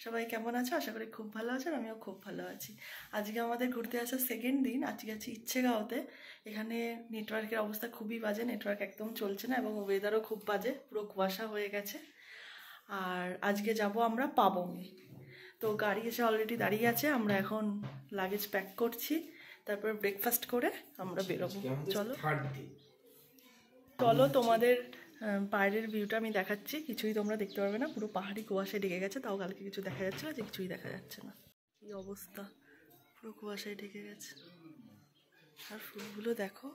সবাই কেমন আছো? আশা করি খুব ভালো আছো, আমিও খুব ভালো আছি। আজকে আমাদের ঘুরতে আসার সেকেন্ড দিন। আজকে আছি ইচ্ছেগাঁওতে। এখানে নেটওয়ার্কের অবস্থা খুবই বাজে, নেটওয়ার্ক একদম চলছে না এবং ওয়েদারও খুব বাজে, পুরো কুয়াশা হয়ে গেছে। আর আজকে যাব আমরা পাবংয়ে। তো গাড়ি এসে অলরেডি দাঁড়িয়ে আছে, আমরা এখন লাগেজ প্যাক করছি, তারপর ব্রেকফাস্ট করে আমরা বেরোবো। চলো চলো তোমাদের বাইরের ভিউটা আমি দেখাচ্ছি। কিছুই তোমরা দেখতে পারবে না, পুরো পাহাড়ি কুয়াশায় ঢেকে গেছে। তাও কালকে কিছু দেখা যাচ্ছে না, যে কিছুই দেখা যাচ্ছে না। কি অবস্থা, পুরো কুয়াশায় ঢেকে গেছে। আর ফুলগুলো দেখো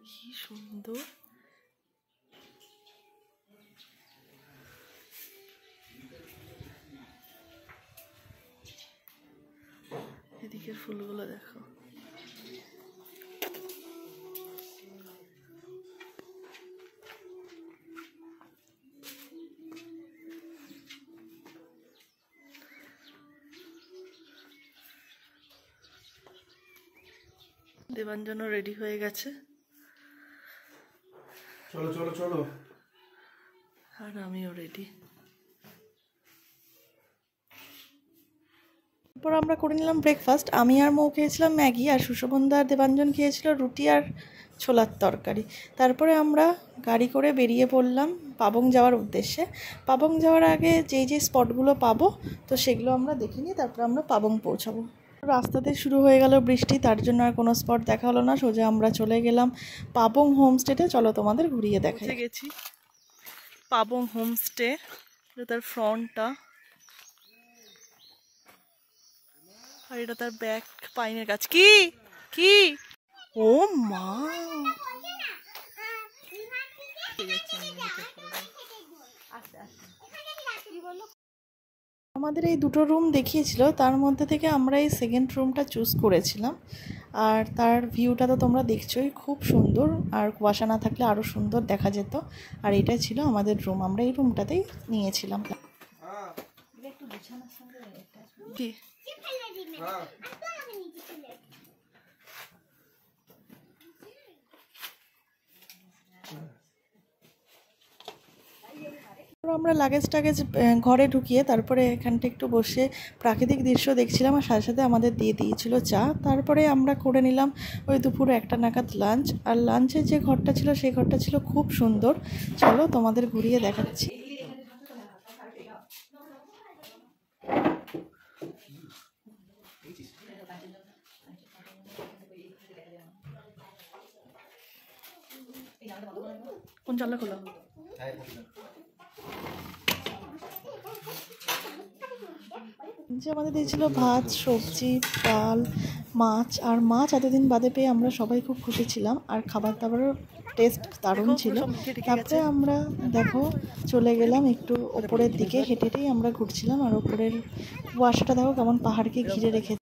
কি সুন্দর। এদিকের ফুলগুলো দেখো। দেবাঞ্জনও রেডি হয়ে গেছে। চলো চলো চলো। আর আমিও রেডি। তারপর আমরা করে নিলাম ব্রেকফাস্ট। আমি আর মৌ খেয়েছিলাম ম্যাগি, আর সুশোভনদা আর দেবাঞ্জন খেয়েছিল রুটি আর ছোলার তরকারি। তারপরে আমরা গাড়ি করে বেরিয়ে পড়লাম পাবং যাওয়ার উদ্দেশ্যে। পাবং যাওয়ার আগে যেই যে স্পটগুলো পাবো তো সেগুলো আমরা দেখে নিই, তারপরে আমরা পাবং পৌঁছাবো। রাস্তাতে শুরু হয়ে গেল বৃষ্টি, তার জন্য আর কোনো স্পট দেখা হলো না। সোজা আমরা চলে গেলাম পাবং হোমস্টেতে। চলো তোমাদের ঘুরিয়ে দেখাই। গেছি পাবং হোমস্টে, তার ফ্রন্টটা, আর এটা তার ব্যাক পাইনের গাছ। কি কি ও মা, আমাদের এই দুটো রুম দেখিয়েছিল, তার মধ্যে থেকে আমরা এই সেকেন্ড রুমটা চুজ করেছিলাম। আর তার ভিউটা তো তোমরা দেখছোই, খুব সুন্দর। আর কুয়াশা না থাকলে আরও সুন্দর দেখা যেত। আর এটাই ছিল আমাদের রুম, আমরা এই রুমটাতেই নিয়েছিলাম। কি আমরা লাগেজ টাগেজ ঘরে ঢুকিয়ে তারপরে এখানটা একটু বসে প্রাকৃতিক দৃশ্য দেখছিলাম, আর সাথে সাথে আমাদের দিয়ে দিয়েছিল চা। তারপরে আমরা করে নিলাম ওই দুপুর 1টা নাগাদ লাঞ্চ। আর লাঞ্চের যে ঘরটা ছিল সেই ঘরটা ছিল খুব সুন্দর। চলো তোমাদের ঘুরিয়ে দেখাচ্ছি। কোন জানলা খোলা? যে আমাদের দিয়েছিল ভাত, সবজি, ডাল, মাছ। আর মাছ এতদিন বাদে পেয়ে আমরা সবাই খুব খুশি ছিলাম। আর খাবার দাবারের টেস্ট দারুণ ছিল। তারপরে আমরা দেখো চলে গেলাম একটু ওপরের দিকে, হেঁটে হেঁটেই আমরা ঘুরছিলাম। আর ওপরের কুয়াশাটা দেখো কেমন পাহাড়কে ঘিরে রেখেছে।